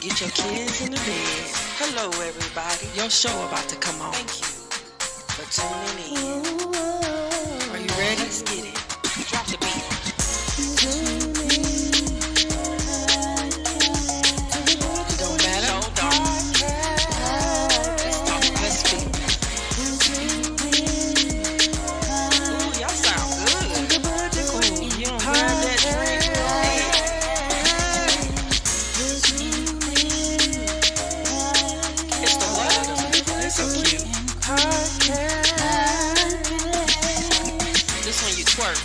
Get your kids in the bed. Hello, everybody. Your show about to come on. Thank you for tuning in. Are you ready? Let's get it. Drop the beat. It don't matter. Show don't. Let's talk. Let's speak. Ooh, y'all sound good. Ooh, you don't grab that drink. Hey. It's the water. They're so cute. This one you twerk.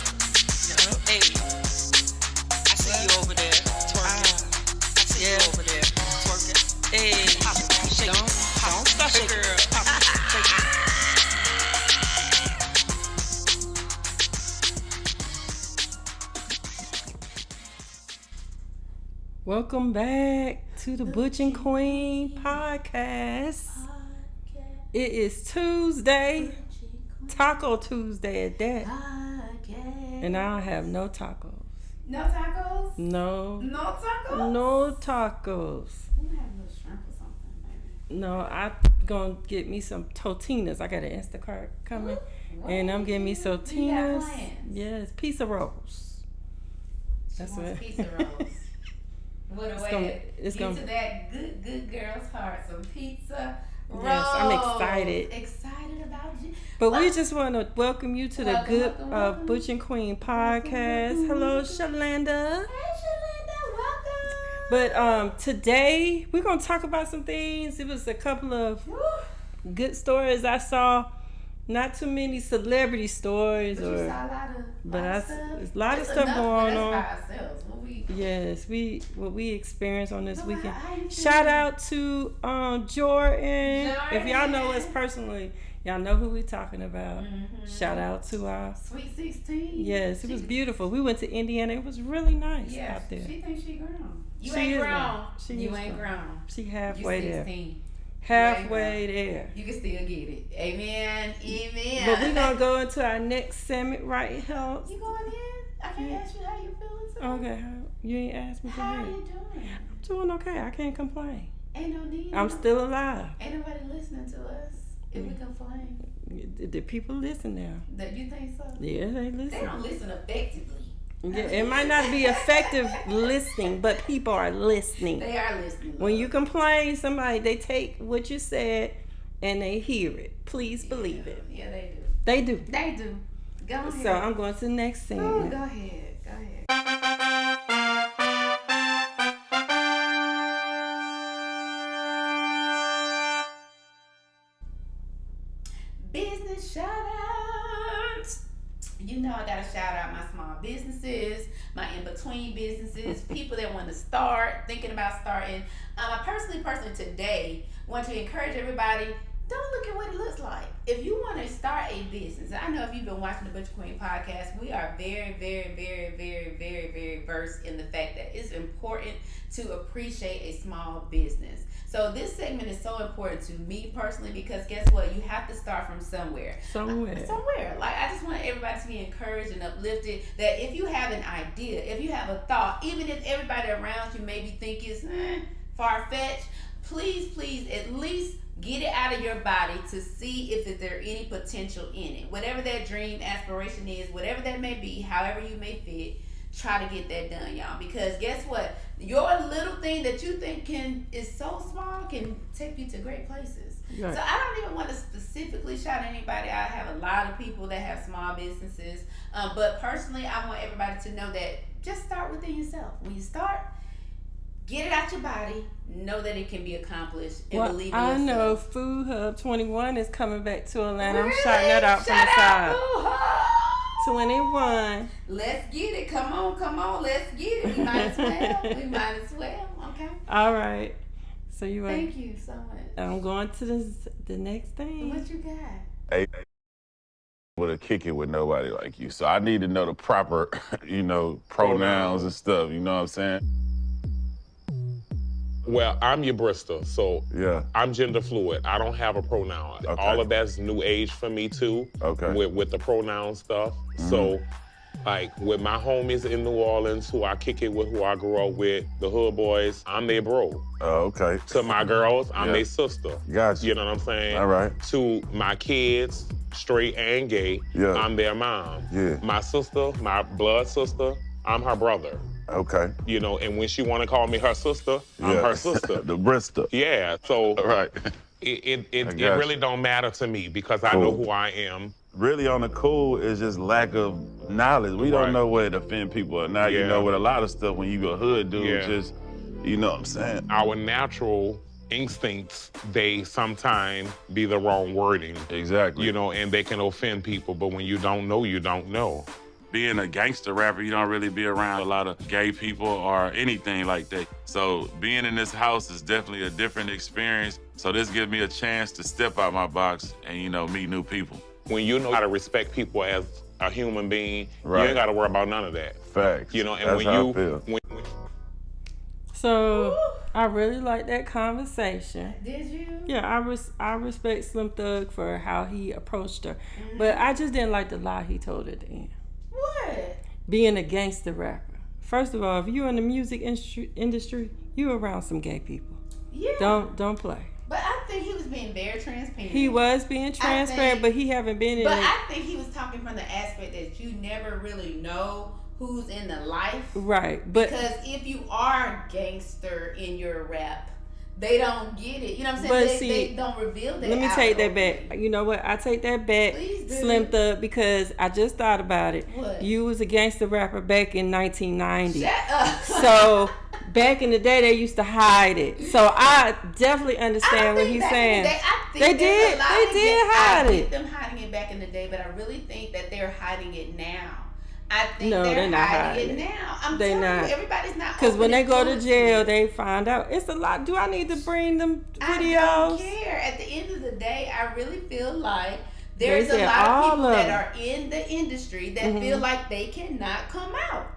Hey, I see you over there twerking. I see you over there twerking. Hey, shake it. Don't stop it, girl. Shake it. Welcome back to the Butch and Queen podcast. It is Tuesday, Taco Tuesday at that, and I don't have no tacos. No tacos? No. No tacos? No tacos. We have no shrimp or something, maybe. No, I'm gonna get me some tortillas. I got an Instacart coming, and I'm getting me some tortillas. Yes, pizza rolls. That's She wants what. pizza rolls. What a It's way gonna- to it's get gonna- to that good girl's heart. Some pizza rolls. Yes, I'm excited. Excited about you. But we just want to welcome you to the Welcome, good welcome. Butch and Queen podcast. Welcome. Hello, Shalanda. Hey, Shalinda, welcome. But today we're gonna talk about some things. It was a couple of Woo. good stories I saw. Not too many celebrity stories, But you or saw a lot of but stuff. there's a lot of It's stuff enough for going us on. by ourselves. Yes, what we experienced on this So weekend. how you Shout feeling? out to Jordan. If y'all know us Jordan. personally, y'all know who we're talking about. Mhm. Shout out to our. Sweet 16. Yes, it was She- beautiful. We went to Indiana. It was really nice Yeah, out there. she thinks she grown. You She ain't is grown. grown. She You is ain't grown. She You halfway there. 16. Halfway there. You can still get it. Amen. Amen. But we're gonna go into our next segment right here. You going in? I can ask you how you feeling today. Okay, you ain't asked me. Go How ahead. you doing? I'm doing okay. I can't complain. Ain't no need. I'm still alive. Ain't nobody listening to us if we complain. The people listen now. That you think so? Yeah, they They listen. don't listen effectively. Yeah, it might not be effective listening, but people are listening. They are listening. When you complain, they take what you said and they hear it. Please believe it. Yeah, they do. They do. They do. Go ahead. So I'm going to the next Oh, segment. go ahead. Go ahead. Business shout outs. You know I gotta shout out my small businesses, my in-between businesses, people that want to start, thinking about starting. I personally today want to encourage everybody, don't look at what it looks like. If you want to start a business, I know if you've been watching the Butch Queen podcast, we are very, very, very, very, very, very versed in the fact that it's important to appreciate a small business. So this segment is so important to me personally because guess what? You have to start from somewhere. Somewhere. Like I just want everybody to be encouraged and uplifted that if you have an idea, if you have a thought, even if everybody around you maybe think it's far-fetched, please at least get it out of your body to see if there any potential in it. Whatever that dream, aspiration is, whatever that may be, however you may fit, try to get that done, y'all. Because guess what? Your little thing that you think is so small can take you to great places. Right. So I don't even want to specifically shout anybody out. I have a lot of people that have small businesses. But personally, I want everybody to know that just start within yourself. When you start, get it out your body. Know that it can be accomplished and believe in yourself. I know Food Hub 21 is coming back to Atlanta. Really? I'm shouting that out from Shout the out, side. Food Hub. 21. Let's get it. Come on. Let's get it. We might as well. Okay. All right. So you want? Thank you so much. I'm going to the next thing. What you got? Able to kick it with nobody like you. So I need to know the proper, pronouns and stuff. You know what I'm saying? Well, I'm your Bristol, so Yeah. I'm gender fluid. I don't have a pronoun. Okay. All of that's new age for me too. Okay. With the pronoun stuff. So Like with my homies in New Orleans, who I kick it with, who I grew up with, the hood boys, I'm their bro. Oh, okay. To my girls, I'm Yeah. their sister. Gotcha. You know what I'm saying? All right. To my kids, straight and gay, Yeah. I'm their mom. Yeah. My sister, my blood sister, I'm her brother. Okay. You know, and when she want to call me her sister, I'm Yeah. her sister. The Bristol. Yeah, so All right. it got really you. don't matter to me because I know Cool. who I am. Really on the cool is just lack of knowledge. We don't Right. know where to offend people or not. You Yeah. know, with a lot of stuff when you a hood dude, Yeah. just, you know what I'm saying? Our natural instincts, they sometimes be the wrong wording, Exactly. you know, and they can offend people, but when you don't know, you don't know. Being a gangster rapper, you don't really be around a lot of gay people or anything like that. So being in this house is definitely a different experience. So this gives me a chance to step out my box and, you know, meet new people. When you know how to respect people as a human being, Right. you ain't got to worry about none of that. Facts. You know, and That's when how you I feel. So I really like that conversation. Did you? Yeah, I respect Slim Thug for how he approached her, but I just didn't like the lie he told at the end. What? Being a gangster rapper. First of all, if you're in the music industry, you around some gay people. Yeah. Don't play. But I think he was being very transparent. He was being transparent, but he haven't been in But it. I think he was talking from the aspect that you never really know who's in the life. Right, but Because if you are gangster in your rap, they don't get it. You know what I'm saying? But They, see, they don't reveal that. let me out take that openly. back. You know what? I take that back, Please do. Slim Thug, because I just thought about it. What? You was a gangster rapper back in 1990. Shut up. So back in the day, they used to hide it. So I definitely understand what he's saying. They did hide I it. think them hiding it back in the day, but I really think that they're hiding it now. I think No, they're they're not hiding hiding it it. now. I'm They telling not. you, everybody's not. Because when they go to open jail, to it. they find out. It's a lot. Do I need to bring them I videos? don't care. At the end of the day, I really feel like there's a said lot of all people of that them. are in the industry that feel like they cannot come out.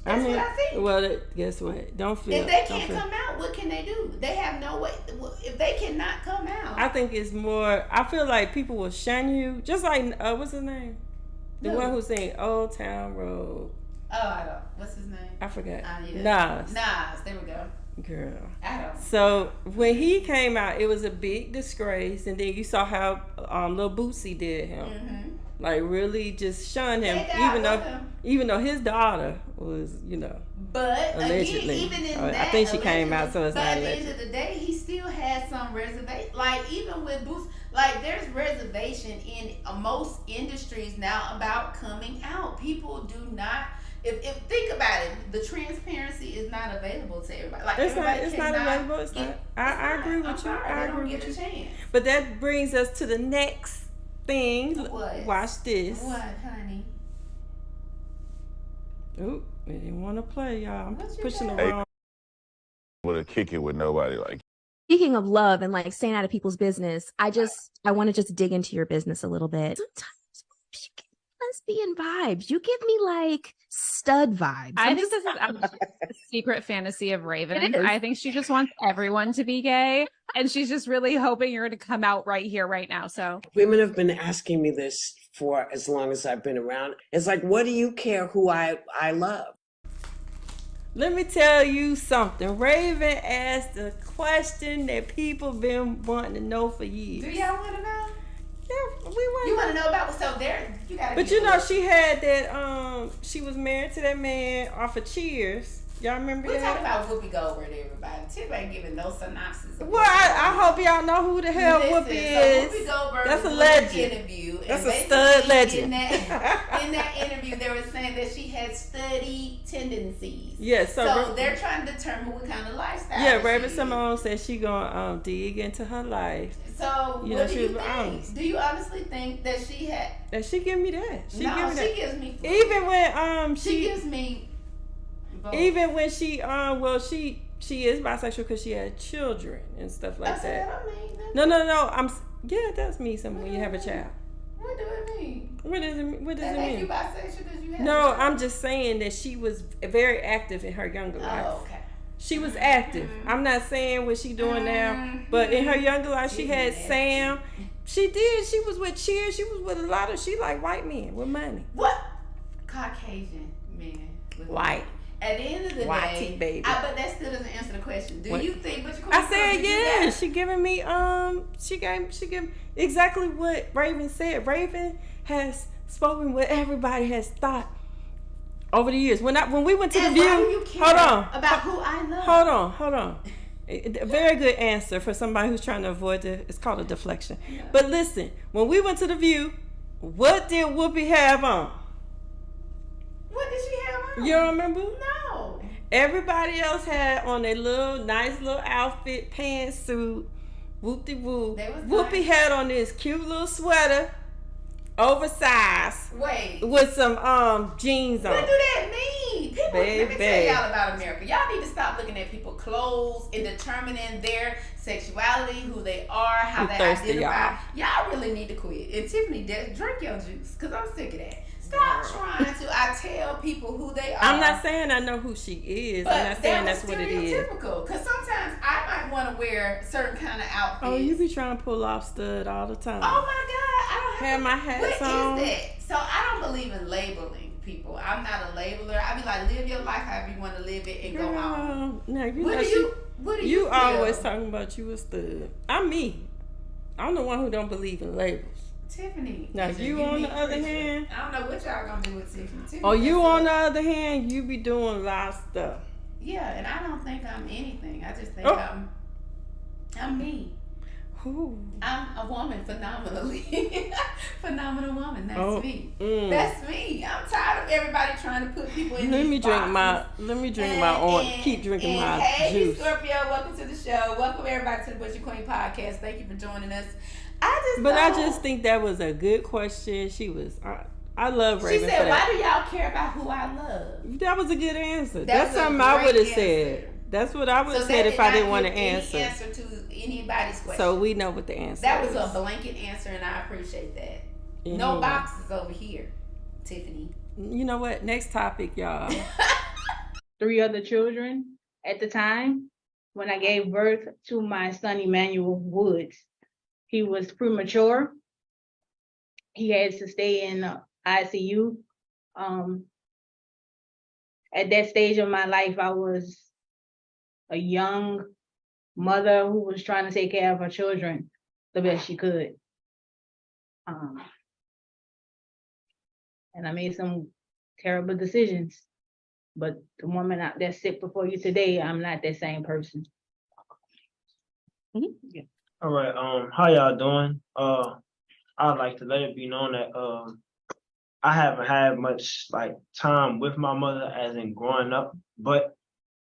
I That's mean, what I think. well, guess what? Don't feel. If they don't can't feel. come out, what can they do? They have no way. If they cannot come out, I think it's more. I feel like people will shun you, just like what's his name? The Who? one who sang "Old Town Road." I don't. What's his name? I forgot. Yeah. Nas. There we go. Girl. I don't. So when he came out, it was a big disgrace, and then you saw how Lil Boosie did him, like really just shunned him, They got even though with him. even though his daughter was, But Allegedly. again, even in I that, think she came out, so it's but not at the alleged. end of the day, he still has some reservation. Like even with Boost, like there's reservation in most industries now about coming out. People do not. If think about it, the transparency is not available to everybody. Like It's not. everybody It's not cannot available. It's get- not. I agree with I'm you. sorry, I they don't agree get with a you. chance. But that brings us to the next thing. What? Watch this. What, honey? Oop, we didn't want to play, y'all. I'm What just you pushing the got? wrong. With a kick it with nobody like Speaking of love and like staying out of people's business, I want to just dig into your business a little bit. Sometimes you give me lesbian vibes. You give me like stud vibes. I think this is a secret fantasy of Raven. It is. I think she just wants everyone to be gay, and she's just really hoping you're going to come out right here, right now. So Women have been asking me this for as long as I've been around. It's like, what do you care who I love? Let me tell you something. Raven asked a question that people been wanting to know for years. Do y'all want to know? Yeah, we You want. want to know about so there? You gotta. But be you know, a- she had that. She was married to that man off of Cheers. Y'all remember We're that? talking about Whoopi Goldberg, everybody. Tip ain't giving no synopsis. Of Well, I hope y'all know who the hell Listen, Whoopi so is. Whoopi Goldberg That's a was legend. in an interview. That's and a stud basically legend. In that interview, they were saying that she had study tendencies. Yeah, So they're trying to determine what kind of lifestyle. yeah, that Raven she Simone said she gonna dig into her life. is. So You what know, do she you was think? honest. Do you honestly think that she had? And she give me that. She no, give me that. she gives me. Even when she gives me. Both. even when she she is bisexual because she had children and stuff like That's that. what I mean. No. Yeah, that's me. Something when you have a child. What do it mean? What does it? What does That it make you mean? bisexual because you have No, a I'm just saying that she was very active in her younger life. Oh, okay. She was active. I'm not saying what she doing now, but in her younger life, she had Sam. She did. She was with Cheers. She was with a lot of. She like white men with money. What? Caucasian men. White. At the end of the White day, tea baby. but that still doesn't answer the question. Do you think? I said yeah. She giving me She gave exactly what Raven said. Raven has spoken what everybody has thought over the years. When we went to the View. Why do you care about who I love? Hold on. A very good answer for somebody who's trying to avoid it's called a deflection. Yeah. But listen, when we went to the View, what did Whoopi have on? What did she have on? You don't remember? No. Everybody else had on their nice little outfit, pantsuit, whoop-de-whoop. Whoopi nice. had on this cute little sweater, oversized. Wait. With some jeans on. What do that mean? People, let me tell y'all about America. Y'all need to stop looking at people's clothes and determining their sexuality, who they are, how they identify. Y'all really need to quit. And Tiffany, drink your juice, because I'm sick of that. Stop trying to tell people who they are. I'm not saying I know who she is. I'm not saying that's what it is. Stereotypical. Because sometimes I might want to wear certain kind of outfits. Oh, you be trying to pull off stud all the time. Oh my God, I don't have my hats on. What is that? So I don't believe in labeling people. I'm not a labeler. I be like, live your life however you want to live it and go on. No, What do you feel? Always talking about you a stud. I'm me. I'm the one who don't believe in labels. Tiffany. Now you on the other hand. I don't know what y'all gonna do with Tiffany. Oh, you on the other hand, you be doing a lot of stuff. Yeah, and I don't think I'm anything. I just think I'm me. Who? I'm a woman, phenomenally. Phenomenal woman. That's me. That's me. I'm tired of everybody trying to put people in Let me drink my orange. Keep drinking my juice. Hey, Scorpio, welcome to the show. Welcome everybody to the Butch and Queen podcast. Thank you for joining us. I just think that was a good question. She was. I love Raven. She said, "Why do y'all care about who I love?" That was a good answer. That's something I would have said. That's what I would have said if I didn't want to answer. Answer to anybody's question. So we know what the answer. That is. was a blanket answer, and I appreciate that. No boxes over here, Tiffany. You know what? Next topic, y'all. 3 other children at the time when I gave birth to my son Emmanuel Woods. He was premature. He had to stay in ICU. At that stage of my life, I was a young mother who was trying to take care of her children the best she could. And I made some terrible decisions. But the woman that's sit before you today, I'm not that same person. Mm-hmm. Yeah. All right, how y'all doing? I'd like to let it be known that I haven't had much time with my mother as in growing up, but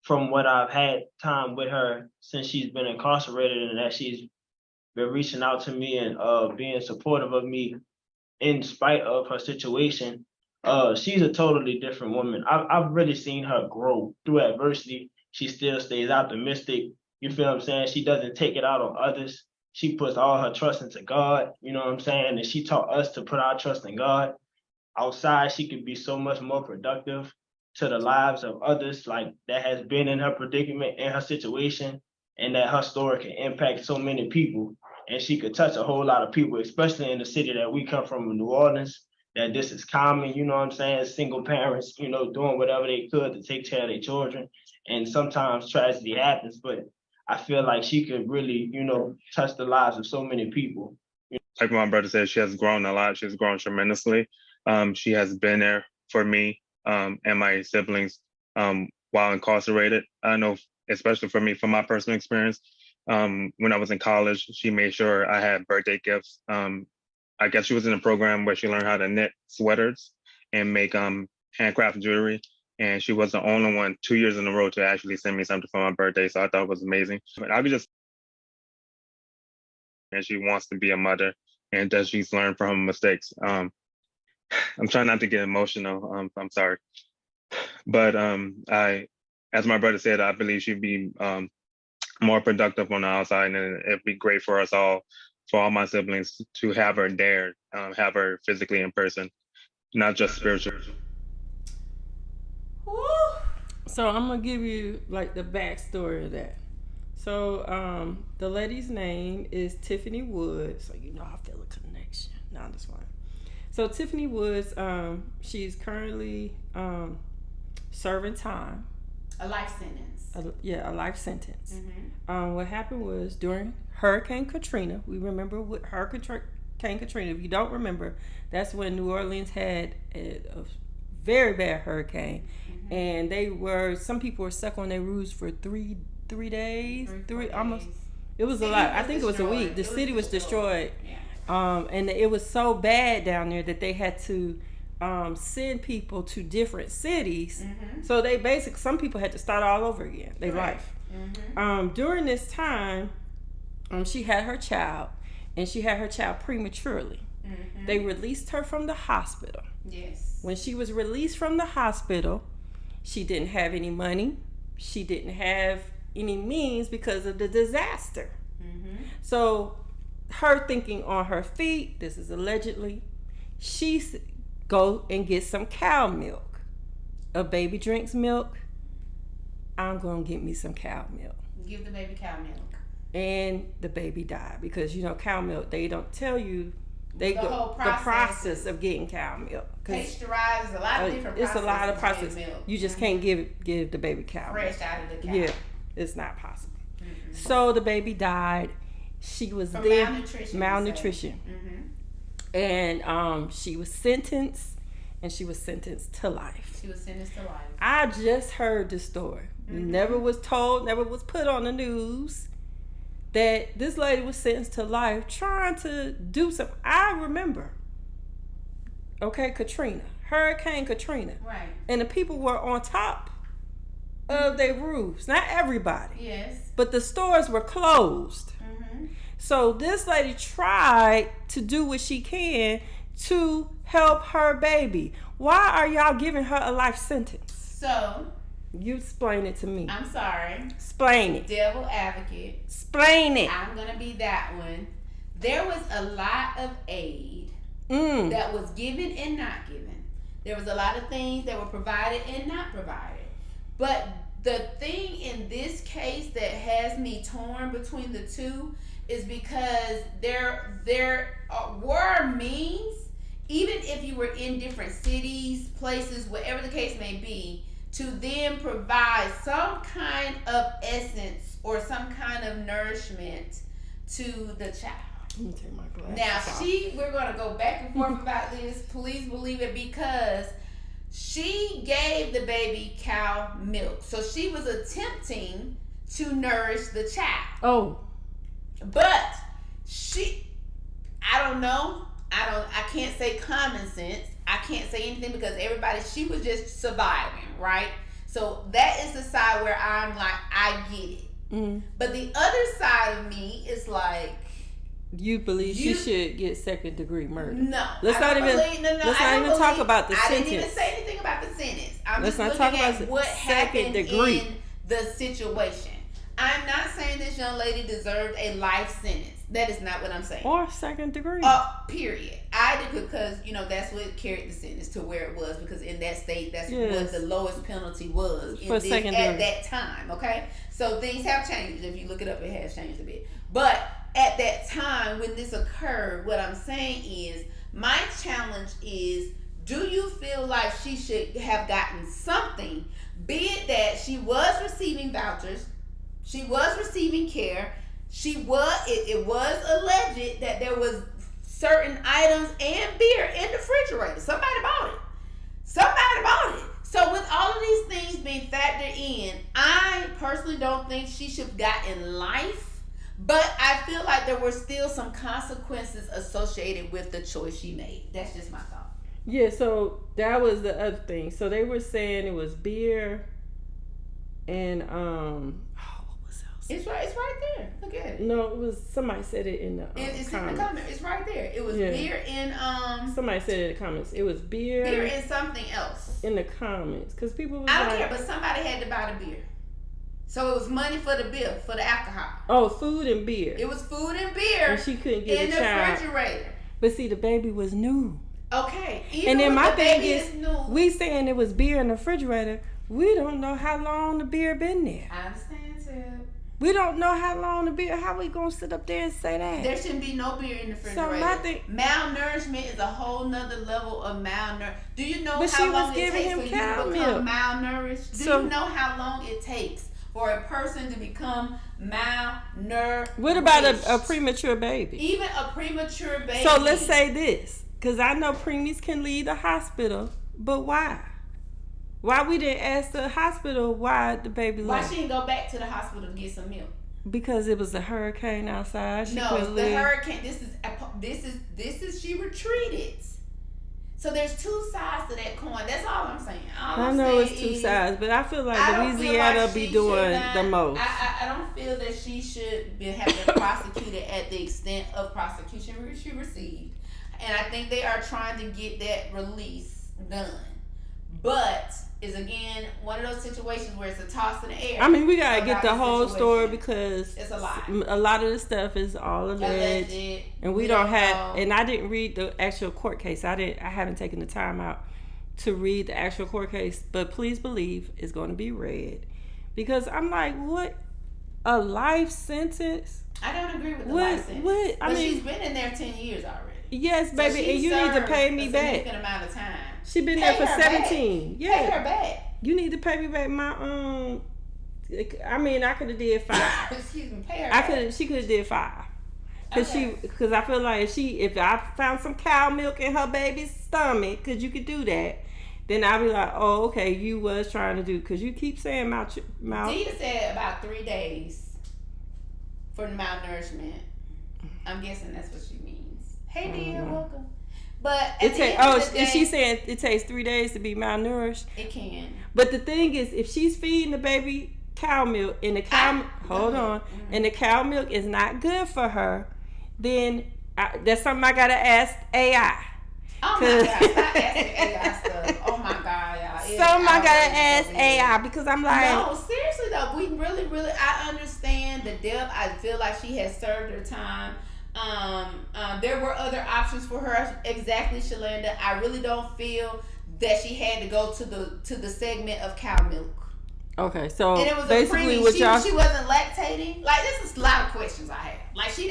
from what I've had time with her since she's been incarcerated and that she's been reaching out to me and being supportive of me in spite of her situation, she's a totally different woman. I've really seen her grow through adversity. She still stays optimistic. You feel what I'm saying? She doesn't take it out on others. She puts all her trust into God, you know what I'm saying? And she taught us to put our trust in God. Outside, she could be so much more productive to the lives of others that has been in her predicament, in her situation, and that her story can impact so many people. And she could touch a whole lot of people, especially in the city that we come from in New Orleans, that this is common, you know what I'm saying? Single parents, doing whatever they could to take care of their children. And sometimes tragedy happens, but I feel like she could really, touch the lives of so many people. Like my brother said, she has grown a lot. She's grown tremendously. She has been there for me and my siblings while incarcerated. I know, especially for me, from my personal experience, when I was in college, she made sure I had birthday gifts. I guess she was in a program where she learned how to knit sweaters and make handcraft jewelry. And she was the only one 2 years in a row to actually send me something for my birthday. So I thought it was amazing. But I was just, and she wants to be a mother and that she's learned from her mistakes. I'm trying not to get emotional. I'm sorry. But as my brother said, I believe she'd be more productive on the outside, and it'd be great for us all, for all my siblings, to have her there, have her physically in person, not just spiritual. So I'm gonna give you the backstory of that. So the lady's name is Tiffany Wood. So I feel a connection. No, I'm just fine. So Tiffany Woods, she's currently serving time. A life sentence. A life sentence. Mm-hmm. What happened was during Hurricane Katrina. We remember what Hurricane Katrina. If you don't remember, that's when New Orleans had a very bad hurricane, and some people were stuck on their roofs for three days. Almost. It was a lot. I think it was a week. The city was destroyed. Yeah. And it was so bad down there that they had to send people to different cities. So they basically, some people had to start all over again, their life. During this time, she had her child, and she had her child prematurely. They released her from the hospital. Yes. When she was released from the hospital, she didn't have any money. She didn't have any means because of the disaster. So her thinking on her feet, this is allegedly, she go and get some cow milk. A baby drinks milk, I'm gonna get me some cow milk. Give the baby cow milk. And the baby died because cow milk, they don't tell you the process of getting cow milk. Pasteurized, a lot of different processes. It's a lot of process. Milk. You just can't give the baby cow fresh milk. Out of the cow. Yeah, it's not possible. So the baby died. She was malnutrition. And she was sentenced, to life. She was sentenced to life. I just heard the story. Never was told, never was put on the news that this lady was sentenced to life trying to do something. I remember, Hurricane Katrina. Right. And the people were on top of their roofs. Not everybody. Yes. But the stores were closed. So this lady tried to do what she can to help her baby. Why are y'all giving her a life sentence? So you explain it to me. I'm sorry. Explain it. Devil advocate. Explain it. I'm gonna be that one. There was a lot of aid that was given and not given. There was a lot of things that were provided and not provided. But the thing in this case that has me torn between the two is because there were means, even if you were in different cities, places, whatever the case may be, to then provide some kind of essence or some kind of nourishment to the child. Let me take my glasses Now, we're going to go back and forth about this. Please believe it, because she gave the baby cow milk. So she was attempting to nourish the child. Oh. But I don't know. I can't say common sense. I can't say anything because she was just surviving, right? So that is the side where I'm like, I get it. But the other side of me is like, you believe she should get second-degree murder? No. Let's not even talk about the sentence. I didn't even say anything about the sentence. Let's just not looking talk at about what happened degree. In the situation. I'm not saying this young lady deserved a life sentence. That is not what I'm saying. Or second degree. Period. I did because, that's what carried the sentence to where it was, because in that state, that's what the lowest penalty was at that time, okay? So things have changed. If you look it up, it has changed a bit. But at that time when this occurred, what I'm saying is, my challenge is, do you feel like she should have gotten something, be it that she was receiving vouchers, she was receiving care, it was alleged that there was certain items and beer in the refrigerator. Somebody bought it. So with all of these things being factored in, I personally don't think she should have gotten life, but I feel like there were still some consequences associated with the choice she made. That's just my thought. Yeah, so that was the other thing. So they were saying it was beer and It's right there. Look at it. No, it was, somebody said it in the it's comments. in the comment. It's right there. It was beer in somebody said it in the comments. It was beer and something else in the comments, because people was I don't care, but somebody had to buy the beer. So it was money for the bill, for the alcohol. Oh, food and beer. It was food and beer. And she couldn't get in the refrigerator. But see, the baby was new. Okay. And then my thing is, we saying it was beer in the refrigerator. We don't know how long the beer been there. I understand, too. We don't know how long the beer. How we gonna sit up there and say that? There shouldn't be no beer in the refrigerator. So my thing, malnourishment is a whole nother level of malnourishment. Do you know but how she was long it giving takes him for you cow to become milk. malnourished? Do So- you know how long it takes for a person to become malnourished? What about a premature baby? Even a premature baby. So let's say this, because I know preemies can leave the hospital, but why? Why we didn't ask the hospital why the baby Why left? she didn't go back to the hospital to get some milk? Because it was a hurricane outside. She No, couldn't the leave. hurricane. This is she retreated. So there's two sides to that coin. That's all I'm saying. I know it's two sides, but I feel like Louisiana be doing the most. I don't feel that she should have been prosecuted at the extent of prosecution she received, and I think they are trying to get that release done. But is again one of those situations where it's a toss in the air. I mean, we gotta get the about whole situation. story because It's a lie. A lot of the stuff is all alleged, and we don't have. know. And I didn't read the actual court case. I haven't taken the time out to read the actual court case. But please believe it's going to be read, because I'm like, what? A life sentence? I don't agree with the What? life sentence. What? I But mean, she's been in there 10 years already. Yes, So baby, she and you need to served pay me a back. significant amount of time. She been Pay there for her back. 17. Yeah. Pay her back. You need to pay me back my I mean, I could have did 5. Excuse me, pay her back. She could have did 5. Cause I feel like if I found some cow milk in her baby's stomach, cause you could do that, then I'd be like, oh, okay, you was trying to do, cause you keep saying mouth. Dia said about 3 days for the malnourishment. I'm guessing that's what she means. Hey, Dia, welcome. But at the end of the day, she's saying it takes 3 days to be malnourished. It can. But the thing is, if she's feeding the baby cow milk and the cow and the cow milk is not good for her, then that's something I gotta ask AI. Oh my God, stop asking AI stuff. Oh my God, y'all. Something I gotta ask AI, because I'm like, no, seriously though, we really, I understand the depth. I feel like she has served her time. There were other options for her. Exactly, Shalanda. I really don't feel that she had to go to the segment of cow milk. Okay, so And it was basically what what y'all. she wasn't lactating. Like, this is a lot of questions I have. Like, she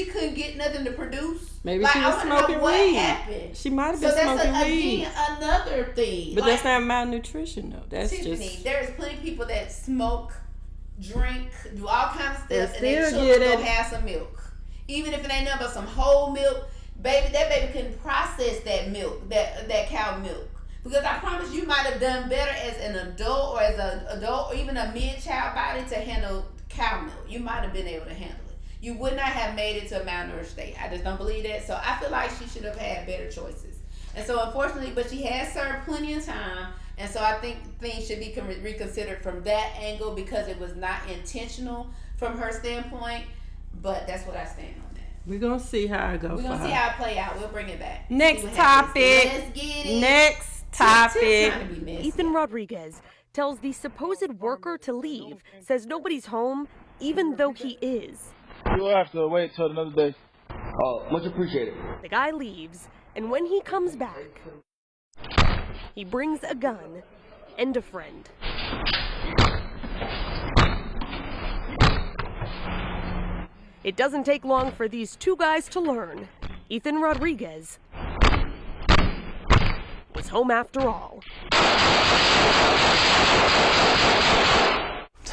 couldn't get nothing to produce. Maybe like, she was I wanna know smoking what weed. happened. She might have So been that's smoking weed. again another thing. But like, that's not malnutrition though. That's Tiffany, just. there's plenty of people that smoke, drink, do all kinds of stuff, and still they children get go it. have some milk. Even if it ain't nothing but some whole milk, that baby couldn't process that milk, that cow milk. Because I promise you might have done better as an adult or as an adult or even a mid-child body to handle cow milk. You might have been able to handle it. You would not have made it to a malnourished state. I just don't believe that. So I feel like she should have had better choices. And so unfortunately, but she has served plenty of time. And so I think things should be reconsidered from that angle because it was not intentional from her standpoint. But that's what I stand on that. We're gonna see how it goes. We're going to see how it play out. We'll bring it back. Next See what happens. topic. Let's get it. Next topic. Trying to be messy. Ethan Rodriguez tells the supposed worker to leave, says nobody's home, even though he is. You'll have to wait till another day. Oh, much appreciated. The guy leaves, and when he comes back, he brings a gun and a friend. It doesn't take long for these two guys to learn. Ethan Rodriguez was home after all.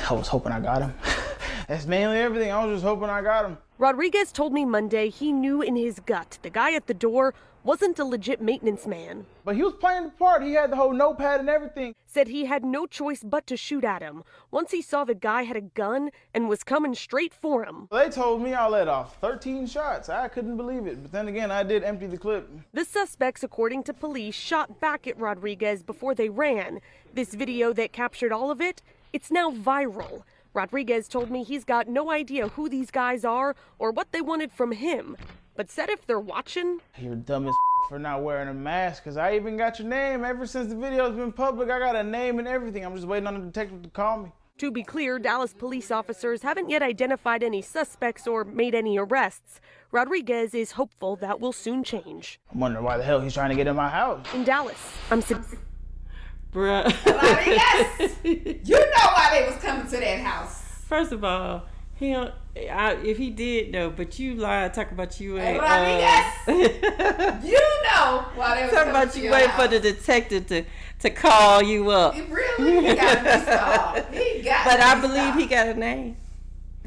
I was hoping I got him. That's mainly everything. I was just hoping I got him. Rodriguez told me Monday he knew in his gut the guy at the door wasn't a legit maintenance man. But he was playing the part. He had the whole notepad and everything. Said he had no choice but to shoot at him once he saw the guy had a gun and was coming straight for him. They told me I let off 13 shots. I couldn't believe it. But then again, I did empty the clip. The suspects, according to police, shot back at Rodriguez before they ran. This video that captured all of it, it's now viral. Rodriguez told me he's got no idea who these guys are or what they wanted from him, but said if they're watching... You're dumb as for not wearing a mask, because I even got your name. Ever since the video's been public, I got a name and everything. I'm just waiting on the detective to call me. To be clear, Dallas police officers haven't yet identified any suspects or made any arrests. Rodriguez is hopeful that will soon change. I'm wondering why the hell he's trying to get in my house. In Dallas, I'm... Bruh. Rodriguez, you know why they was coming to that house. First of all, he don't, if he did though, but you lied talking about you ain't. Rodriguez, you know why they was talking about to you your waiting house. for the detective to call you up. Really, he got to be stopped. He got. But to I be believe stopped. he got a name.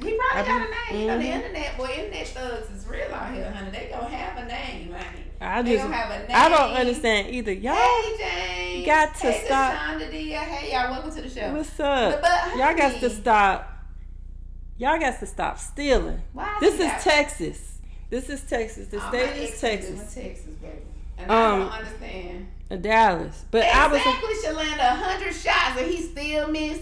He probably got a name. You know, the Mhm. internet, boy, internet thugs is real out here, honey. They gonna have a name, honey. They gonna have a name. I don't understand either. Y'all Hey, James. got to hey, stop. Shonda Dia. Hey, y'all, welcome to the show. What's up? But, Y'all got to honey, stop. Y'all got to stop stealing. Why This he is got- Texas. This is Texas. The Oh, state my is ex Texas. live in Texas, baby. And I don't understand. Dallas. But Exactly, I was Shalanda, 100 shots and he still missed.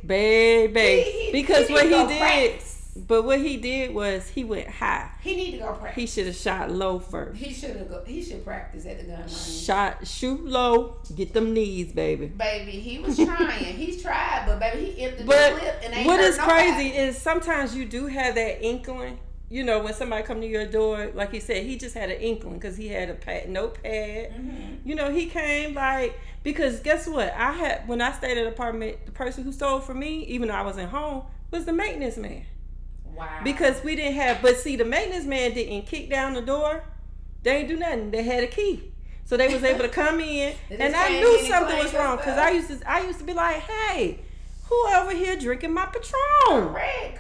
baby. Because he what need to he go did, practice. but what he did was he went high. He need to go practice. He should have shot low first. He should practice at the gun range. Shoot low, get them knees, baby. Baby, he was trying. He's tried, but baby, he emptied the But clip and ain't what hurt is nobody. crazy is sometimes you do have that inkling. You know, when somebody come to your door, like he said, he just had an inkling because he had a notepad. Mm-hmm. You know, he came because guess what? When I stayed at an apartment, the person who stole from me, even though I wasn't home, was the maintenance man. Wow. Because we didn't have, but see, the maintenance man didn't kick down the door. They ain't do nothing. They had a key. So they was able to come in, and I knew something was wrong because I used to be like, hey, who over here drinking my Patron? Correct.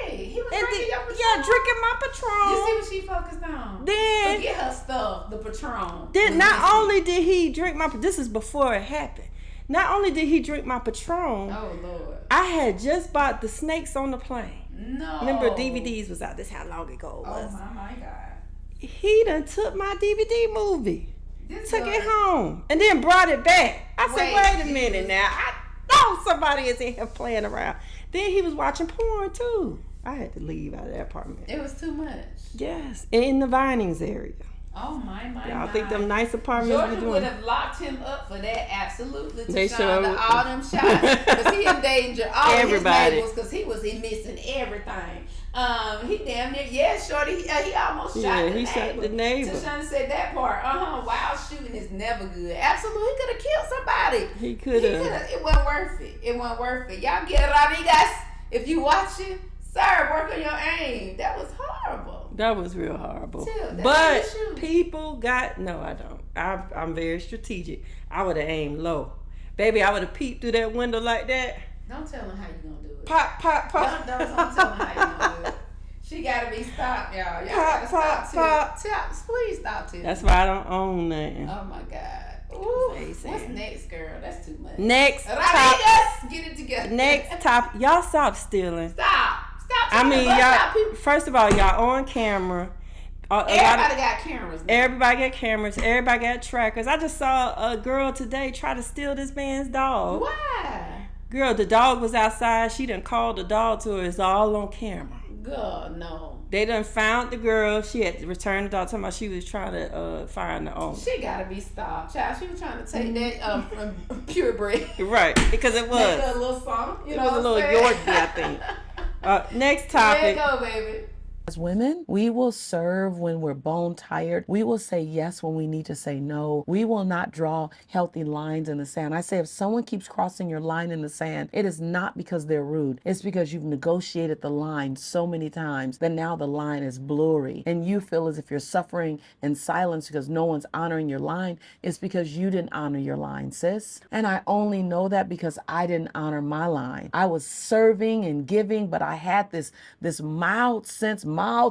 He was And drinking your Patron. Yeah, drinking my Patron. You see what she focused on? Then forget her stuff, the Patron. Then not only did he drink my, this is before it happened. Not only did he drink my Patron, oh Lord, I had just bought the Snakes on the Plane. No. Remember DVDs was out. This how long ago it was. Oh my God. He done took my DVD movie, took guy- it home, and then brought it back. I said, wait a he minute was- now. I know somebody is in here playing around. Then he was watching porn too. I had to leave out of that apartment. It was too much. Yes, in the Vinings area. Oh my. Y'all think them nice apartments Georgia be doing? would have locked him up for that, absolutely. To They shine sure the, would. all them shots, because he endangered all Everybody. of his neighbors, because he was missing everything. He damn near, shorty, he almost shot Yeah, the he neighbor. shot the neighbor. Tashana said that part. Wild shooting is never good. Absolutely, he could have killed somebody. He could have. It wasn't worth it. It wasn't worth it. Y'all get Rodriguez, if you watching, sir, work on your aim. That was horrible. That was real horrible. That's how But you shoot. people got, no, I don't. I'm very strategic. I would have aimed low. Baby, I would have peeped through that window like that. Don't tell him how you gonna do it. Pop, pop, pop. Don't tell him how you gonna do it. She gotta be stopped, y'all. Y'all Pop, gotta pop, stop too. Please stop too. That's why I don't own nothing. Oh my God. Ooh, They what's saying. next, girl? That's too much. Next Rodriguez, top. get it together. Next top. Y'all stop stealing. Stop. I mean, trying to bust out y'all. people. First of all, y'all on camera. Everybody got cameras. Now. Everybody got cameras. Everybody got trackers. I just saw a girl today try to steal this man's dog. Why? Girl, the dog was outside. She done called the dog to her. It's all on camera. Girl, no. They done found the girl. She had to return the dog. Talking about she was trying to find the owner. She gotta be stopped, child. She was trying to take that from purebred. Right, because it was. Make her a little song. You It know was a what little I'm saying? Yorkie, I think. Next There you topic. go, baby. As women, we will serve when we're bone tired. We will say yes when we need to say no. We will not draw healthy lines in the sand. I say if someone keeps crossing your line in the sand, it is not because they're rude. It's because you've negotiated the line so many times that now the line is blurry and you feel as if you're suffering in silence because no one's honoring your line. It's because you didn't honor your line, sis. And I only know that because I didn't honor my line. I was serving and giving, but I had this mild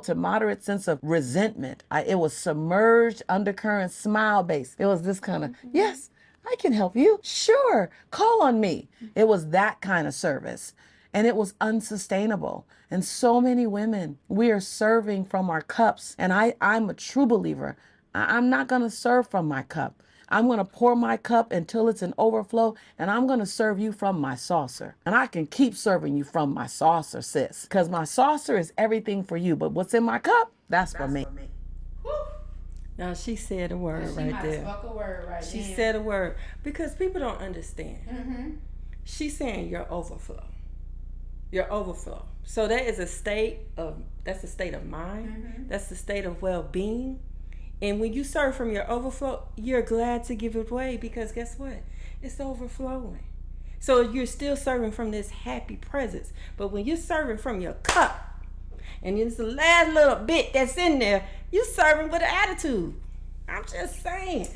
to moderate sense of resentment. It was submerged undercurrent smile base. It was this kind of, yes, I can help you. Sure, call on me. It was that kind of service. And it was unsustainable. And so many women, we are serving from our cups. And I'm a true believer. I'm not going to serve from my cup. I'm going to pour my cup until it's an overflow, and I'm going to serve you from my saucer. And I can keep serving you from my saucer, sis, because my saucer is everything for you. But what's in my cup, that's for me. Now, she said a word She right might there. have spoke a word right She then. said a word. Because people don't understand. Mm-hmm. She's saying your overflow. Your overflow. So that is a state of, that's a state of mind. Mm-hmm. That's the state of well-being. And when you serve from your overflow, you're glad to give it away because guess what? It's overflowing. So you're still serving from this happy presence. But when you're serving from your cup, and it's the last little bit that's in there, you're serving with an attitude. I'm just saying.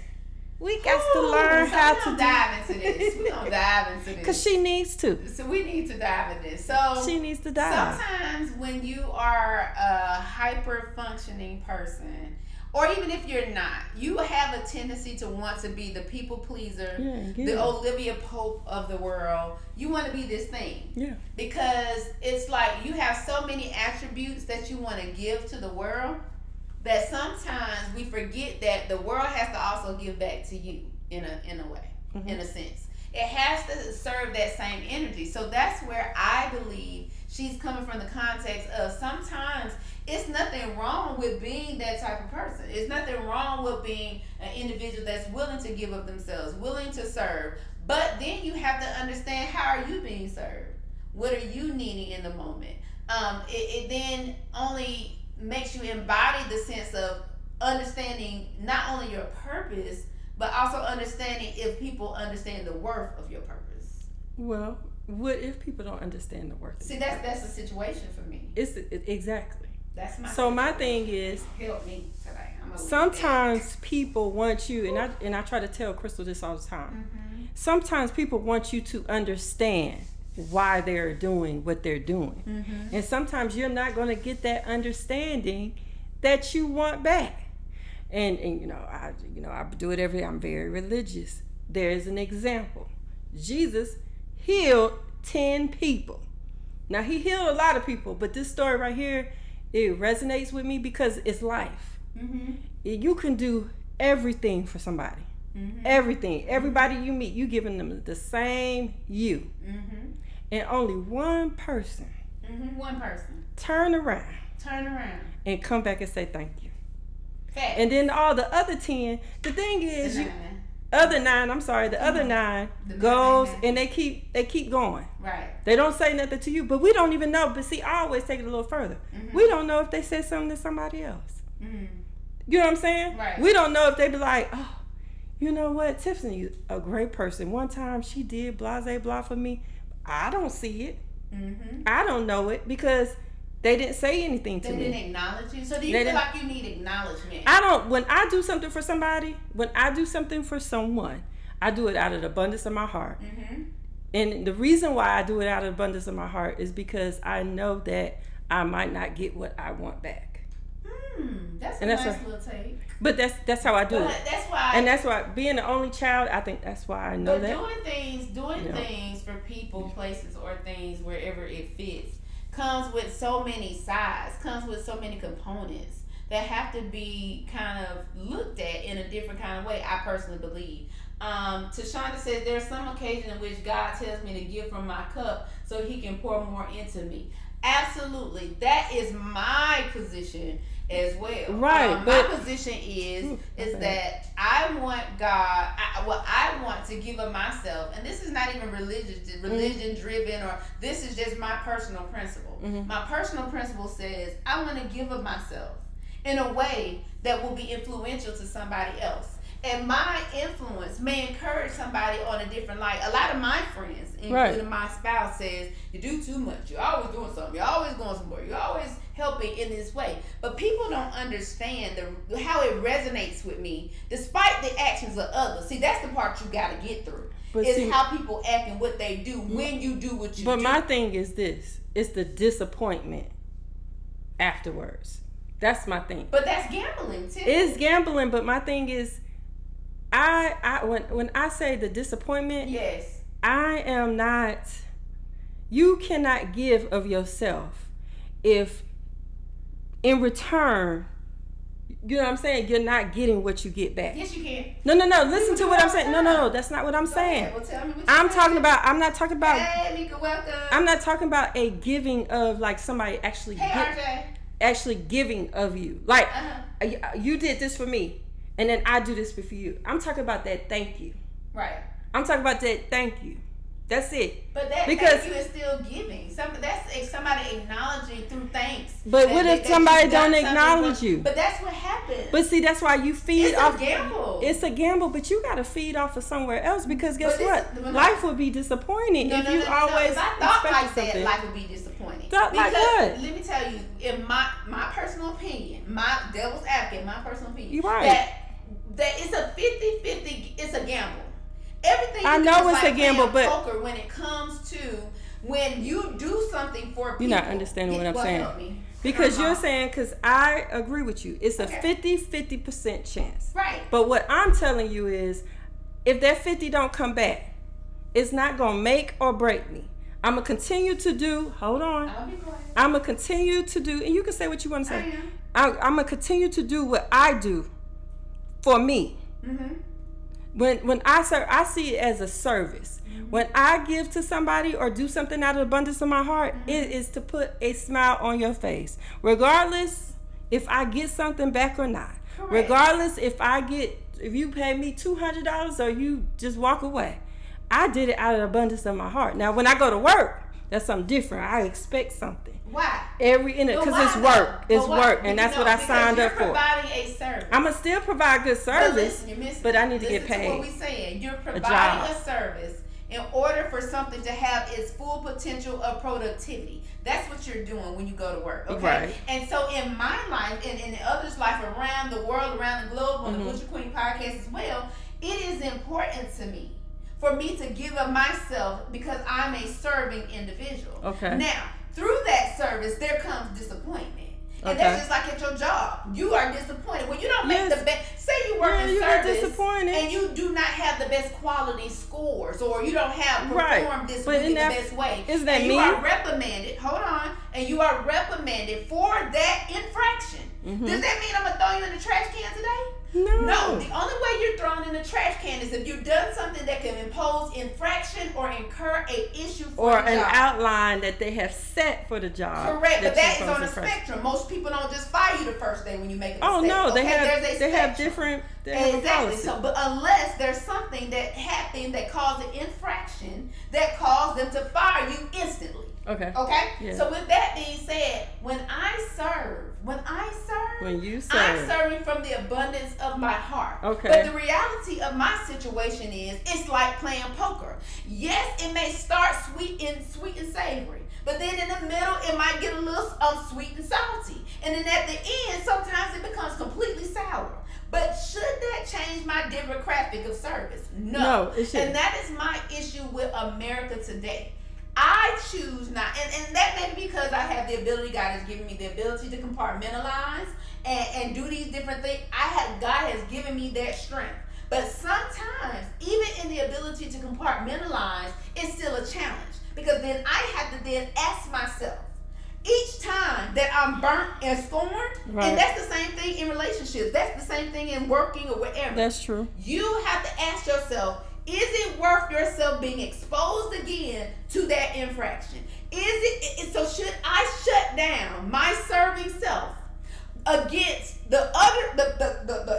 We got to learn how to dive into this. We're going to dive into this. Because she needs to. So we need to dive into this. So she needs to dive. Sometimes when you are a hyper-functioning person, or even if you're not, you have a tendency to want to be the people pleaser, the Olivia Pope of the world. You want to be this thing. Yeah. Because it's like you have so many attributes that you want to give to the world that sometimes we forget that the world has to also give back to you in a way, in a sense. It has to serve that same energy. So that's where I believe she's coming from, the context of sometimes it's nothing wrong with being that type of person. It's nothing wrong with being an individual that's willing to give up themselves, willing to serve. But then you have to understand, how are you being served? What are you needing in the moment? It then only makes you embody the sense of understanding not only your purpose, but also understanding if people understand the worth of your purpose. Well, what if people don't understand the worth? See, that's a situation for me. Exactly. That's my. So my thing is, help me today. Sometimes people want you, and I try to tell Crystal this all the time. Sometimes people want you to understand why they're doing what they're doing, and sometimes you're not going to get that understanding that you want back. And I do it every day. I'm very religious. There's an example. Jesus healed 10 people. Now he healed a lot of people, but this story right here, it resonates with me because it's life. You can do everything for somebody. Everything. Everybody you meet, you giving them the same you. And only one person. Turn around. And come back and say thank you. Fact. And then all the other 10, the thing is, the other nine goes and they keep going. Right. They don't say nothing to you, but we don't even know. But see, I always take it a little further. We don't know if they said something to somebody else. You know what I'm saying? Right. We don't know if they be like, oh, you know what, Tiffany's a great person. One time she did blase blah for me. I don't see it. I don't know it because they didn't say anything to me. They didn't acknowledge you. So do you feel like you need acknowledgement? I don't. When I do something for somebody, when I do something for someone, I do it out of the abundance of my heart. And the reason why I do it out of the abundance of my heart is because I know that I might not get what I want back. That's a nice little take. But that's how I do it. That's why being the only child, I think that's why I know that. Doing things for people, places, or things wherever it fits comes with so many sides, comes with so many components that have to be kind of looked at in a different kind of way, I personally believe. Tashonda says, there's some occasion in which God tells me to give from my cup so he can pour more into me. Absolutely. That is my position as well. Right. My position is that I want God, I want to give of myself, and this is not even religion driven, or this is just my personal principle. My personal principle says I want to give of myself in a way that will be influential to somebody else. And my influence may encourage somebody on a different light. A lot of my friends, including my spouse, says, you do too much. You're always doing something. You're always going somewhere. You're always helping in this way. But people don't understand how it resonates with me, despite the actions of others. See, that's the part you got to get through. It's how people act and what they do when you do what you do. But my thing is this. It's the disappointment afterwards. That's my thing. But that's gambling, too. It's gambling, but my thing is, when I say the disappointment, yes, I am not. You cannot give of yourself if, in return, you know what I'm saying, you're not getting what you get back. Yes, you can. No. Listen to what I'm saying. No. That's not what I'm saying. Well, tell me what I'm not talking about. Hey, Mika, welcome. I'm not talking about a giving of like somebody actually. Actually giving of you, like you did this for me. And then I do this for you. I'm talking about that thank you. Right. I'm talking about that thank you. That's it. But that because thank you is still giving. That's somebody acknowledging through thanks. But what if somebody don't acknowledge you? But that's what happens. But see, that's why you feed off. It's a gamble. It's a gamble, but you got to feed off of somewhere else because guess what? Life would be disappointing if you always I thought expect like something. that, life would be disappointing. Like what? Let me tell you, in my personal opinion, my devil's advocate, my personal opinion, You're right. That it's a 50-50. It's a gamble. Everything I know it's like a gamble, but poker when it comes to when you do something for people. You're not understanding what I'm saying. Because you're saying, because I agree with you, it's a 50% chance. Right. But what I'm telling you is, if that 50 don't come back, it's not going to make or break me. I'm going to continue to do, hold on. I'll be quiet. I'm going to continue to do, and you can say what you want to say. I'm going to continue to do what I do for me. Mm-hmm. When I serve, I see it as a service. Mm-hmm. When I give to somebody or do something out of the abundance of my heart, it is to put a smile on your face, regardless if I get something back or not. Correct. Regardless if you pay me $200 or you just walk away. I did it out of the abundance of my heart. Now, when I go to work, that's something different. I expect something. Why? Because it's work. It's work, and that's what I signed up for. You're providing a service. I'm gonna still provide good service, but I need to get paid. To what we're saying. You're providing a service in order for something to have its full potential of productivity. That's what you're doing when you go to work, okay? Right. And so in my life and in others' life around the world, around the globe, on the Butcher Queen podcast as well, it is important to me for me to give of myself because I'm a serving individual. Okay. Now, through that service, there comes disappointment. And that's just like at your job. You are disappointed. When you don't make the best, say you work in service and you do not have the best quality scores or you don't have performed this week in the best way. Isn't that you are reprimanded, and you are reprimanded for that infraction. Does that mean I'm going to throw you in the trash can today? No. The only way you're thrown in the trash can is if you've done something that can impose infraction or incur a issue for or the an job. outline that they have set for the job. Correct, but that is on a spectrum. Most people don't just fire you the first day when you make a mistake. Oh no, they have different. exactly. So, but unless there's something that happened that caused an infraction that caused them to fire you instantly. Okay. Yeah. So with that being said, when you serve, I'm serving from the abundance of my heart. Okay. But the reality of my situation is, it's like playing poker. Yes, it may start sweet and savory, but then in the middle, it might get a little sweet and salty, and then at the end, sometimes it becomes completely sour. But should that change my demographic of service? No, it shouldn't. And that is my issue with America today. I choose not, and that may be because I have the ability, God has given me the ability to compartmentalize and do these different things. God has given me that strength. But sometimes, even in the ability to compartmentalize, it's still a challenge. Because then I have to then ask myself, each time that I'm burnt and scorned, and that's the same thing in relationships, that's the same thing in working or whatever. That's true. You have to ask yourself, is it worth yourself being exposed again to that infraction? So should I shut down my serving self against the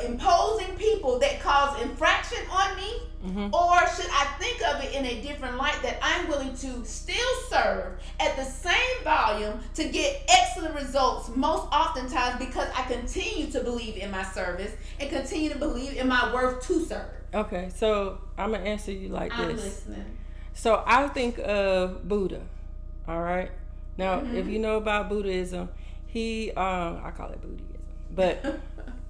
imposing people that cause infraction on me? Or should I think of it in a different light, that I'm willing to still serve at the same volume to get excellent results most oftentimes because I continue to believe in my service and continue to believe in my worth to serve? Okay, so I'm gonna answer you like this. I'm listening. So I think of Buddha. All right. Now, if you know about Buddhism, I call it Buddhism, but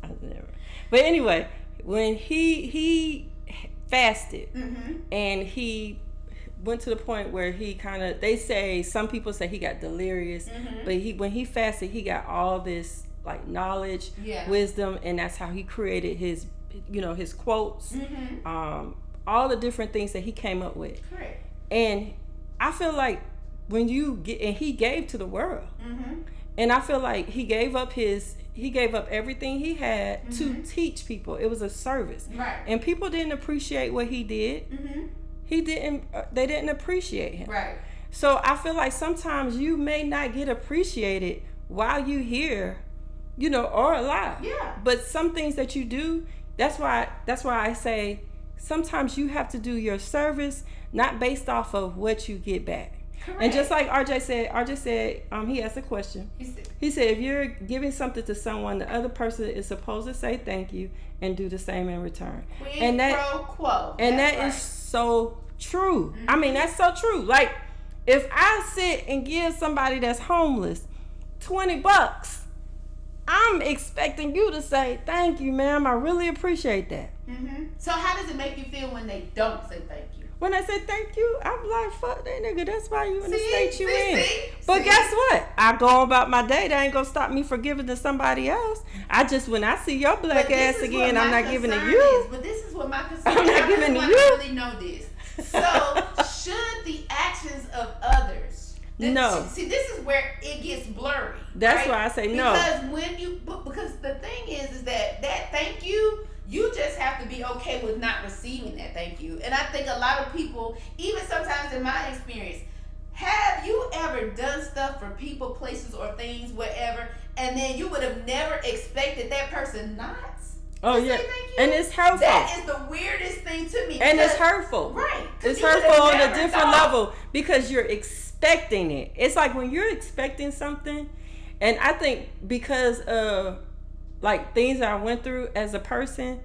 I never. But anyway, when he fasted and he went to the point where he some people say he got delirious, but when he fasted, he got all this like knowledge, wisdom, and that's how he created his quotes, all the different things that he came up with. Correct. And I feel like when he gave to the world, and I feel like he gave up everything he had to teach people. It was a service, and people didn't appreciate what he did. They didn't appreciate him. So I feel like sometimes you may not get appreciated while you here, or alive. But some things that you do, that's why I say sometimes you have to do your service not based off of what you get back. Correct. And just like RJ said, he asked a question. He said, if you're giving something to someone, the other person is supposed to say thank you and do the same in return. Quid pro quo. And that is so true. I mean, that's so true. Like, if I sit and give somebody that's homeless $20, I'm expecting you to say, thank you, ma'am. I really appreciate that. So how does it make you feel when they don't say thank you? When they say thank you, I'm like, fuck that nigga. That's why you in the state you in. See? But guess what? I go about my day. That ain't gonna stop me from giving to somebody else. I just, when I see your black ass again, I'm not giving to you. But this is what my concern is. I'm not giving to you. I really know this. So should the actions of others? No. See, this is where it gets blurry. That's right? why I say no. Because the thing is that thank you. You just have to be okay with not receiving that thank you. And I think a lot of people, even sometimes in my experience, have you ever done stuff for people, places, or things, whatever, and then you would have never expected that person not Oh to yeah, say thank you? and it's hurtful. That is the weirdest thing to me. And it's because- hurtful. Right. It's You would hurtful have on a never different thought. level because you're expecting it. It's like when you're expecting something, and I think because of like things that I went through as a person,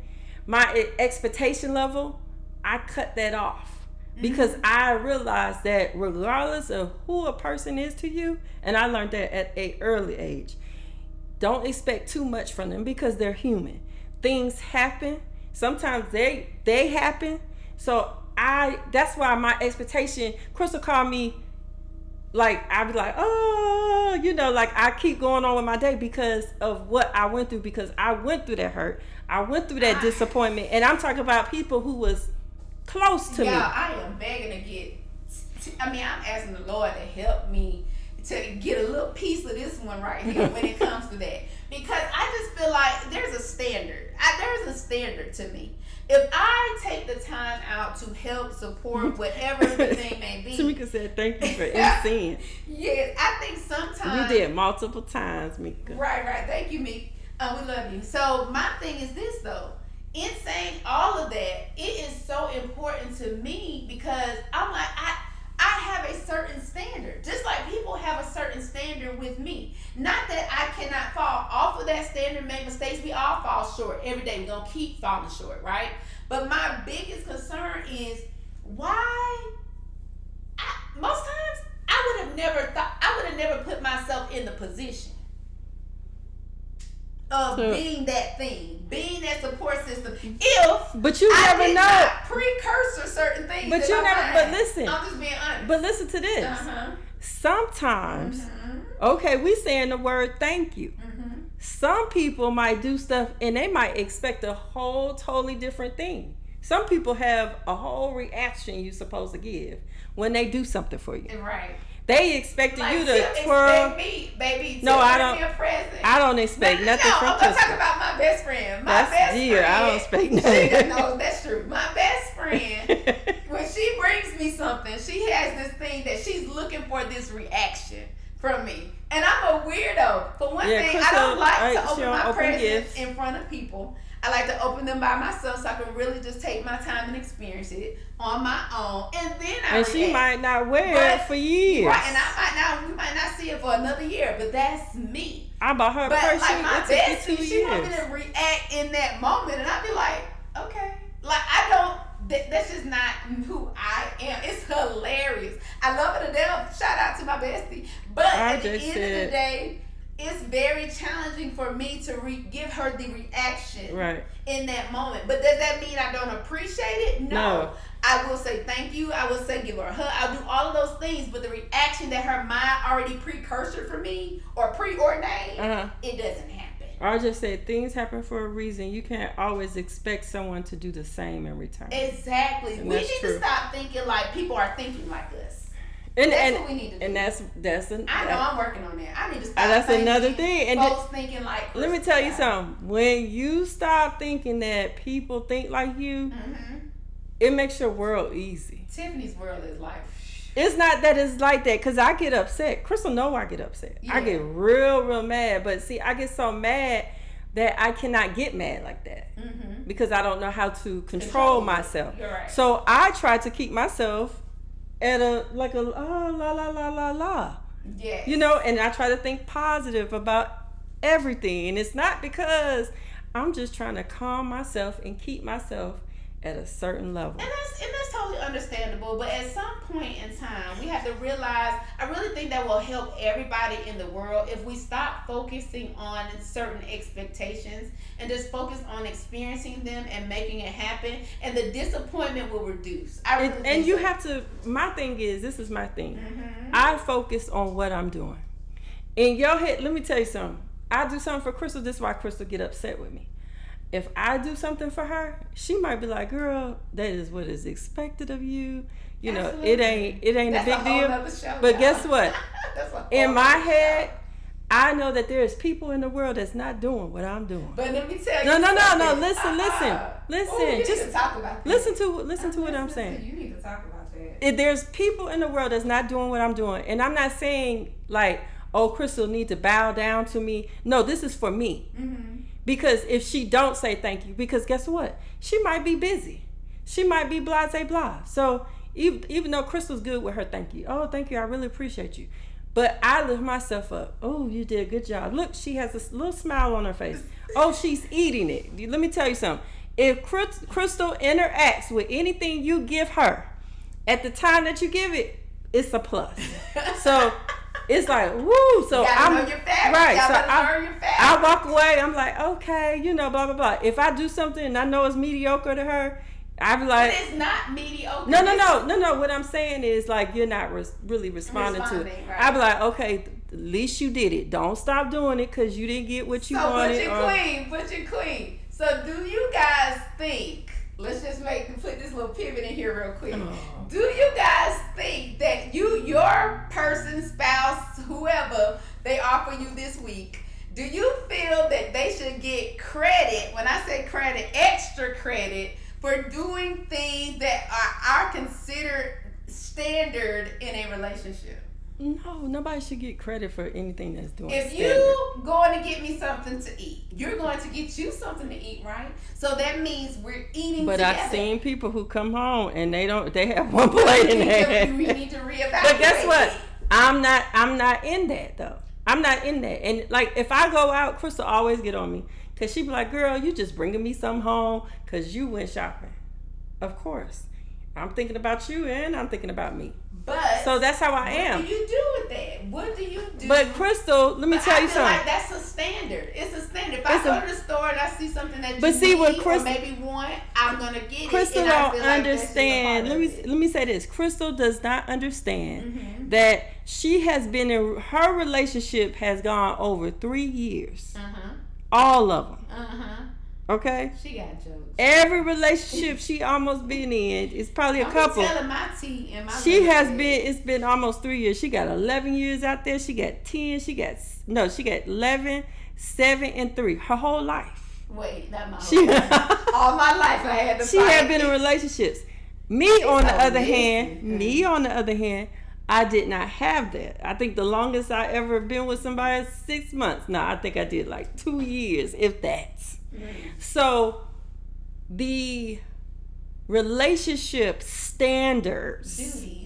my expectation level, I cut that off because I realized that regardless of who a person is to you, and I learned that at an early age, don't expect too much from them because they're human. Things happen. Sometimes they happen. So that's why my expectation, Crystal called me, like, I'd be like, oh, like I keep going on with my day because of what I went through, because I went through that hurt. I went through that disappointment. And I'm talking about people who was close to me. Yeah, I am begging to get, I'm asking the Lord to help me to get a little piece of this one right here when it comes to that. Because I just feel like there's a standard. There's a standard to me. If I take the time out to help support whatever the thing may be. Tamika said thank you for emceeing. Yes, I think sometimes. You did multiple times, Mika. Right. Thank you, Meek. We love you. So my thing is this though. In saying all of that, it is so important to me because I'm like, I have a certain standard. Just like people have a certain standard with me. Not that I cannot fall off of that standard, make mistakes. We all fall short every day. We're gonna keep falling short, right? But my biggest concern is why most times I would have never put myself in the position of being that thing, being that support system. But you I never did know. not precursor certain things. But in you my never. mind. But listen. I'm just being honest. But listen to this. Sometimes, okay, we saying the word thank you. Some people might do stuff and they might expect a whole totally different thing. Some people have a whole reaction you're supposed to give when they do something for you. Right. They expected Like, you to twirl. expect me, baby. No, I don't. Me a present. I don't expect nothing from I'm gonna Crystal. talk about my best friend. My That's best dear. friend. I don't expect nothing. She knows that's true. My best friend, when she brings me something, she has this thing that she's looking for this reaction from me. And I'm a weirdo. For one thing, Crystal, I don't like to she open don't my open presents gifts. in front of people. I like to open them by myself so I can really just take my time and experience it on my own. And then I And she react. might not wear it for years. Right, and we might not see it for another year, but that's me. I bought her a But purse. like my It took bestie, me 2 she want me years. to react in that moment, and I be like, okay, like I don't. That's just not who I am. It's hilarious. I love it to death. Shout out to my bestie. But at the end of the day, it's very challenging for me to give her the reaction in that moment. But does that mean I don't appreciate it? No. I will say thank you. I will say give her a hug. I'll do all of those things. But the reaction that her mind already precursor for me or preordained, it doesn't happen. I just said things happen for a reason. You can't always expect someone to do the same in return. Exactly. And We that's need true. to stop thinking like people are thinking like us. And that's what we need to do. And that's I know I'm working on that. I need to stop. that's thinking another thing. And folks thinking like. let me tell you something. When you stop thinking that people think like you, it makes your world easy. Tiffany's world is like. It's not that it's like that, because I get upset. Crystal know I get upset. I get real mad. But see, I get so mad that I cannot get mad like that. because I don't know how to control myself. You're right. So I try to keep myself at a la la la la la. Yes. You know, and I try to think positive about everything. And it's not because I'm just trying to calm myself and keep myself at a certain level. And that's totally understandable. But at some point in time, we have to realize, I really think that will help everybody in the world if we stop focusing on certain expectations and just focus on experiencing them and making it happen, and the disappointment will reduce. I really think and you so. have to, my thing is, this is my thing. Mm-hmm. I focus on what I'm doing. In your head, let me tell you something. I do something for Crystal, this is why Crystal get upset with me. If I do something for her, she might be like, girl, that is what is expected of you. You know, Absolutely. it ain't That's a big a whole deal. nother show, But y'all. guess what? That's a whole In my nother head, show. I know that there's people in the world that's not doing what I'm doing. But let me tell you No. something. Listen. Ooh, you need to talk about that. Listen to what I'm saying. You need to talk about that. If there's people in the world that's not doing what I'm doing, and I'm not saying like, oh, Crystal need to bow down to me. No, this is for me. Mm-hmm. Because if she don't say thank you, because guess what? She might be busy. She might be blah, say blah. So even though Crystal's good with her thank you. Oh, thank you. I really appreciate you. But I lift myself up. Oh, you did a good job. Look, she has a little smile on her face. Oh, she's eating it. Let me tell you something. If Crystal interacts with anything you give her, at the time that you give it, it's a plus. So it's like, woo. So I'm know your facts. right. Y'all So better learn your facts. I walk away. I'm like, okay, you know, blah blah blah. If I do something and I know it's mediocre to her, I be like, But it's not mediocre. no. What I'm saying is like you're not really responding to it. Right. I be like, okay, at least you did it. Don't stop doing it because you didn't get what you wanted. Put your queen. So do you guys think? Let's just put this little pivot in here real quick. Oh. Do you guys think that your person, spouse, whoever they offer you this week, do you feel that they should get credit? When I say credit, extra credit for doing things that are considered standard in a relationship? No, nobody should get credit for anything that's doing. If standard. you going to get me something to eat, you're going to get you something to eat, right? So that means we're eating But together. I've seen people who come home and they have one plate in their hand. We need to reevaluate. But guess what? I'm not in that though. I'm not in that. And like if I go out, Crystal always get on me because she be like, "Girl, you just bringing me something home because you went shopping." Of course, I'm thinking about you and I'm thinking about me. But so that's how I am. What do you do with that? What do you do? But Crystal, let me tell you something. Like that's a standard. It's a standard. If I go to the store and I see something that but you see, need Crystal, or maybe want, I'm gonna get Crystal it. And I don't feel like understand. That's just a part Let me say this. Crystal does not understand Mm-hmm. that she has been in her relationship has gone over 3 years. All of them. Okay. She got jokes. Every relationship she almost been in is probably a couple. I'm telling my tea and my. She has been. It's been almost 3 years. She got 11 years out there. She got 10. She got 11, 7, and 3. Her whole life. Wait, not my whole life. All my life I had to. She fight. had been in relationships. Me on the other hand, I did not have that. I think the longest I ever been with somebody is 6 months. No, I think I did like 2 years, if that. So the relationship standards,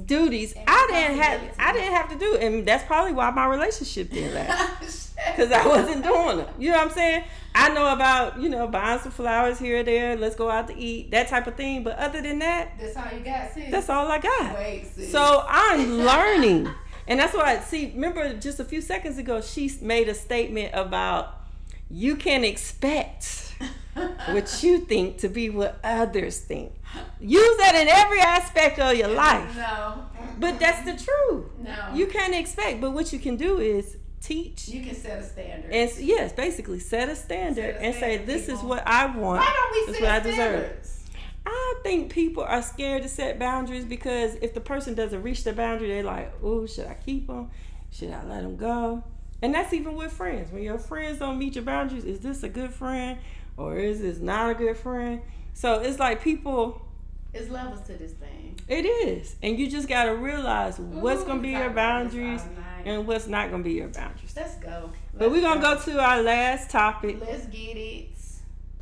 duties, I didn't have to do, and that's probably why my relationship didn't last, because I wasn't doing them. You know what I'm saying? I know about buying some flowers here or there. Let's go out to eat, that type of thing. But other than that, that's all you got. Sis. That's all I got. Wait, sis. So I'm learning, and that's why. Remember just a few seconds ago, she made a statement about you can expect what you think to be what others think. Use that in every aspect of your life. No. But that's the truth. No. You can't expect, but what you can do is teach. You can set a standard. And yes, basically set a standard and say, this is what I want. Why don't we this set what I standards? deserve. I think people are scared to set boundaries because if the person doesn't reach the boundary, they're like, oh, should I keep them? Should I let them go? And that's even with friends. When your friends don't meet your boundaries, is this a good friend or is this not a good friend? So it's like people. It's levels to this thing. It is. And you just got to realize what's going to be your boundaries and what's not going to be your boundaries. Let's go. But we're going to go to our last topic. Let's get it.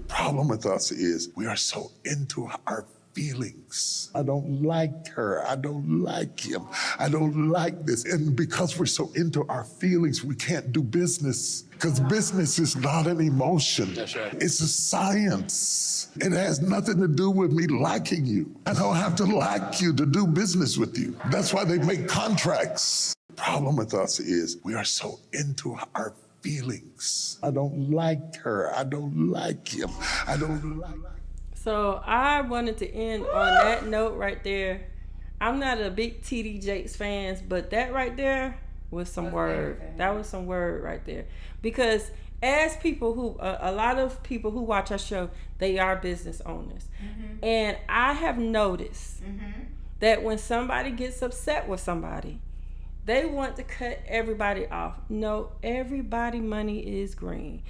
Problem with us is we are so into our feelings. I don't like her. I don't like him. I don't like this. And because we're so into our feelings, we can't do business. Because business is not an emotion. That's right. It's a science. It has nothing to do with me liking you. I don't have to like you to do business with you. That's why they make contracts. Problem with us is we are so into our feelings. I don't like her. I don't like him. I don't like. So I wanted to end on that note right there. I'm not a big TD Jakes fans, but that right there was some word. That was some word right there. Because as people who, a lot of people who watch our show, they are business owners. Mm-hmm. And I have noticed that when somebody gets upset with somebody, they want to cut everybody off. No, everybody money is green.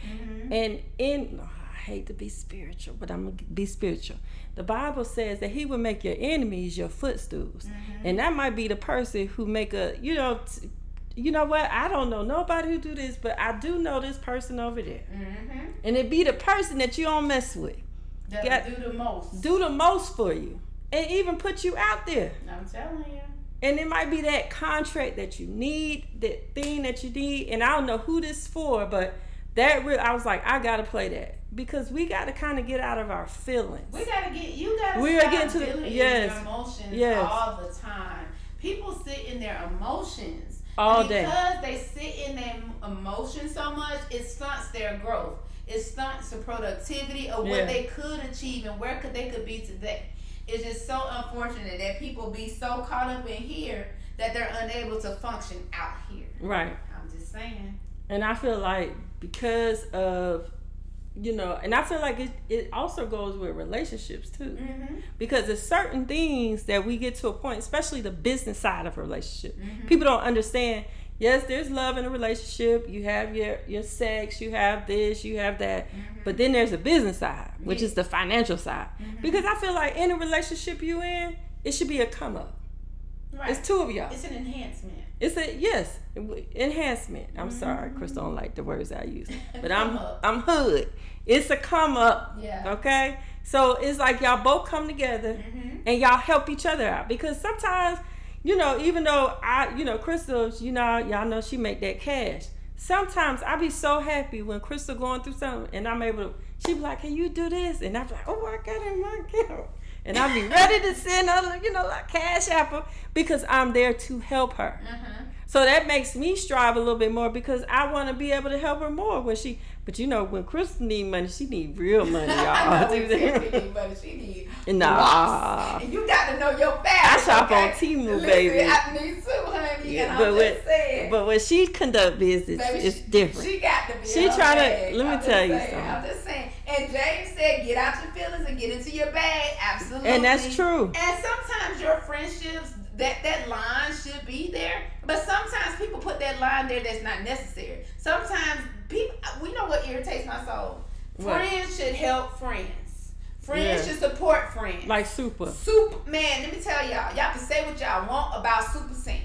And I hate to be spiritual, but I'm going to be spiritual. The Bible says that he will make your enemies your footstools. And that might be the person who make a, you know what? I don't know nobody who do this, but I do know this person over there. And it be the person that you don't mess with. That do the most. Do the most for you. And even put you out there. I'm telling you. And it might be that contract that you need, that thing that you need. And I don't know who this is for, but I was like, I got to play that. Because we got to kind of get out of our feelings. You got to stop feeling your emotions all the time. People sit in their emotions. All day. Because they sit in their emotions so much, it stunts their growth. It stunts the productivity of what they could achieve and where they could be today. It's just so unfortunate that people be so caught up in here that they're unable to function out here. Right. I'm just saying. And I feel like because of, and I feel like it also goes with relationships too. Because there's certain things that we get to a point, especially the business side of a relationship. People don't understand, yes, there's love in a relationship. You have your sex, you have this, you have that. But then there's a business side, which is the financial side. Because I feel like any relationship you in, it should be a come up. Right. It's two of y'all. It's an enhancement. It's enhancement. I'm sorry, Crystal don't like the words I use, but I'm hood. It's a come up. Yeah. Okay. So it's like y'all both come together and y'all help each other out, because sometimes, even though Crystal, y'all know she make that cash. Sometimes I be so happy when Crystal going through something and I'm able to. She be like, "Can you do this?" And I'm like, "Oh, I got it in my account." And I'll be ready to send her, like cash app her, because I'm there to help her. So that makes me strive a little bit more, because I want to be able to help her more when she. But when Crystal need money, she need real money, y'all. I know when Tiffany need money, she need lots. And you got to know your facts. I shop on Temu, baby. I need too, honey. Yeah, and I'm just saying. But when she conduct business, baby, it's different. She got to be. She try to. Let me tell you something. I'm just saying. And James said, get out your feelings and get into your bag. Absolutely. And that's true. And sometimes your friendships, that line should be there. But sometimes people put that line there that's not necessary. Sometimes people, we know what irritates my soul. What? Friends should help friends. Friends should support friends. Like Super. Man, let me tell y'all can say what y'all want about Super Scent.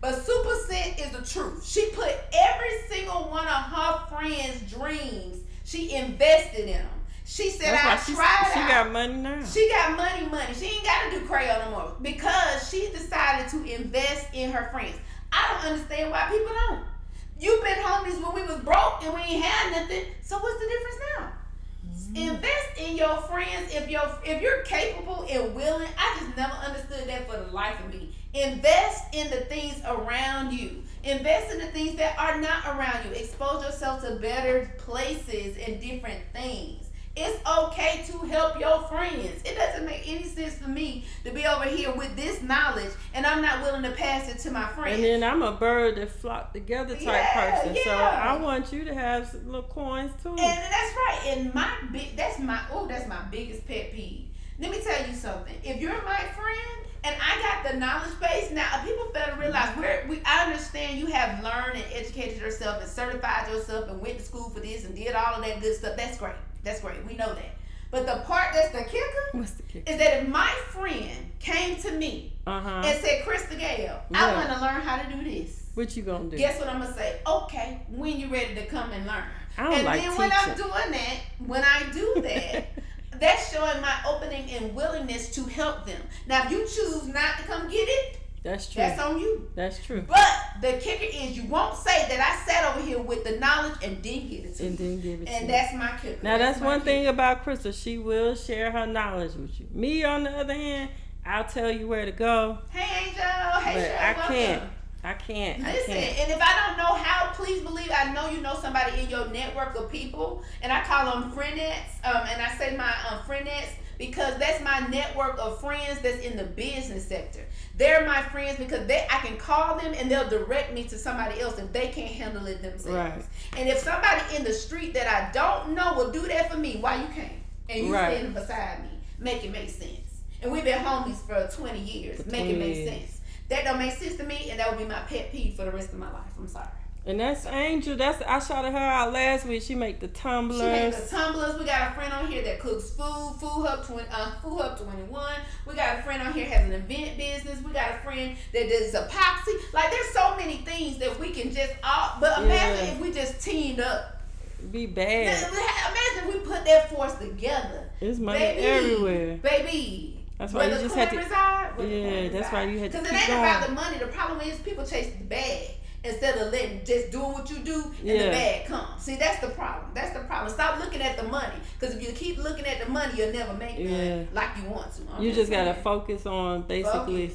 But Super Scent is the truth. She put every single one of her friends' dreams, she invested in them. She said, I tried out. She got money now. She got money. She ain't got to do crayon no more, because she decided to invest in her friends. I don't understand why people don't. You've been homies when we was broke and we ain't had nothing. So what's the difference now? Invest in your friends if you're capable and willing. I just never understood that for the life of me. Invest in the things around you. Invest in the things that are not around you. Expose yourself to better places and different things. It's okay to help your friends. It doesn't make any sense for me to be over here with this knowledge and I'm not willing to pass it to my friends. And then I'm a bird that flock together type person. So I want you to have some little coins too. And that's right. And that's my biggest pet peeve. Let me tell you something. If you're my friend and I got the knowledge base, now people better realize I understand you have learned and educated yourself and certified yourself and went to school for this and did all of that good stuff. That's great. That's great. We know that. But the part that's the kicker is that if my friend came to me and said, Krista Gale, I want to learn how to do this. What you gonna do? Guess what I'm going to say? Okay, when you ready to come and learn. I don't And like then when I'm teaching. doing that, when I do that, that's showing my opening and willingness to help them. Now, if you choose not to come get it, That's true. that's on you. That's true. But the kicker is you won't say that I sat over here with the knowledge and didn't give it to you. And didn't give it to And you. that's my kicker. Now that's my one kicker. thing about Crystal. She will share her knowledge with you. Me, on the other hand, I'll tell you where to go. Hey, Angel. Hey, But Cheryl, I welcome. can't. I can't. Listen, and if I don't know how, please believe I know you know somebody in your network of people, and I call them friendettes, and I say my friendettes because that's my network of friends that's in the business sector. They're my friends because I can call them and they'll direct me to somebody else if they can't handle it themselves. Right. And if somebody in the street that I don't know will do that for me, why you can't? And you Right. standing beside me, make it make sense. And we've been homies for 20 years, make it make sense. That don't make sense to me, and that would be my pet peeve for the rest of my life. I'm sorry. And that's Angel. I shouted her out last week. She make the tumblers. She makes the tumblers. We got a friend on here that cooks food. Food Hub 21. We got a friend on here has an event business. We got a friend that does epoxy. Like there's so many things that we can just But imagine if we just teamed up. Be bad. Imagine if we put that force together. It's money everywhere. Baby. That's why you just had to. That's why you had to keep Because it ain't going. about the money. The problem is people chase the bag instead of just doing what you do and the bag comes. See, that's the problem. That's the problem. Stop looking at the money. Because if you keep looking at the money, you'll never make none like you want to. You just gotta focus on basically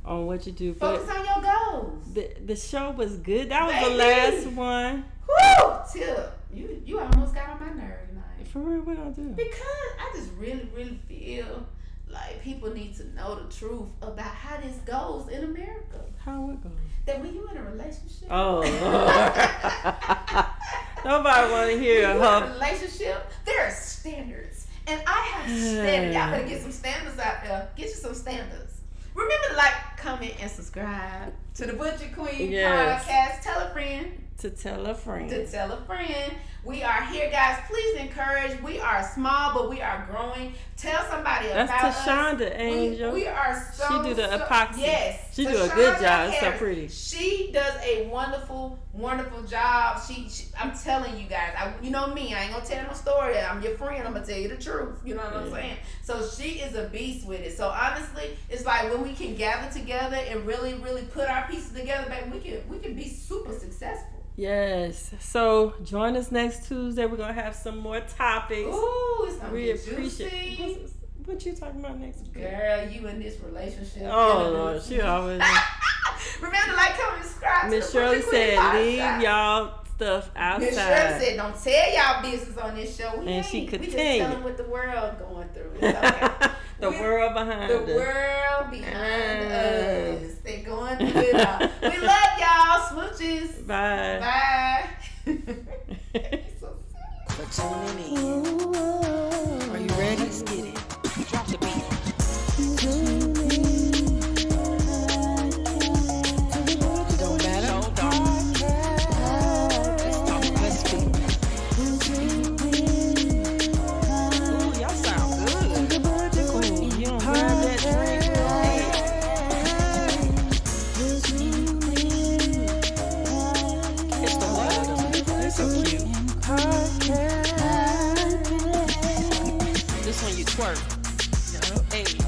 on what you do. Focus on your goals. The show was good. That was the last one. Woo! Tip, you almost got on my nerve tonight. For real, what I do? Because I just really feel like people need to know the truth about how this goes in America. How it goes? That when you're in a relationship. Oh Lord. Nobody want to hear When you're in her. a relationship, there are standards. And I have standards. Y'all better get some standards out there. Get you some standards. Remember to like, comment, and subscribe to the Butcher Queen podcast. Tell a friend. To tell a friend. To tell a friend. We are here, guys. Please encourage. We are small, but we are growing. Tell somebody about us. That's Tashonda, Angel. We are so. She do the epoxy. Yes. She do a good Tashonda job. It's so Harris, pretty. She does a wonderful job. She I'm telling you guys. You know me. I ain't gonna tell no story. I'm your friend. I'm gonna tell you the truth. You know what I'm saying? So she is a beast with it. So honestly, it's like when we can gather together and really put our pieces together, baby, we can be super successful. Yes. So join us next Tuesday. We're gonna have some more topics. Ooh, it's gonna be appreciate. juicy. What you talking about next week? Girl, you in this relationship. Oh Lord, she always. Remember to like, comment, subscribe. Miss Shirley said, "Leave y'all stuff outside." Miss Shirley said, "Don't tell y'all business on this show." And she We just continued. telling what the world going through. It's okay. The world behind us. The world behind us. They're going through it all. We love y'all. Smooches. Bye. Bye. For tuning in. Are you ready? Let's get it. Drop the beat. It don't matter. Let's speak. Ooh, y'all sound good. Ooh, you don't grab that drink. It's the what? They're so cute. This one you twerk. Hey.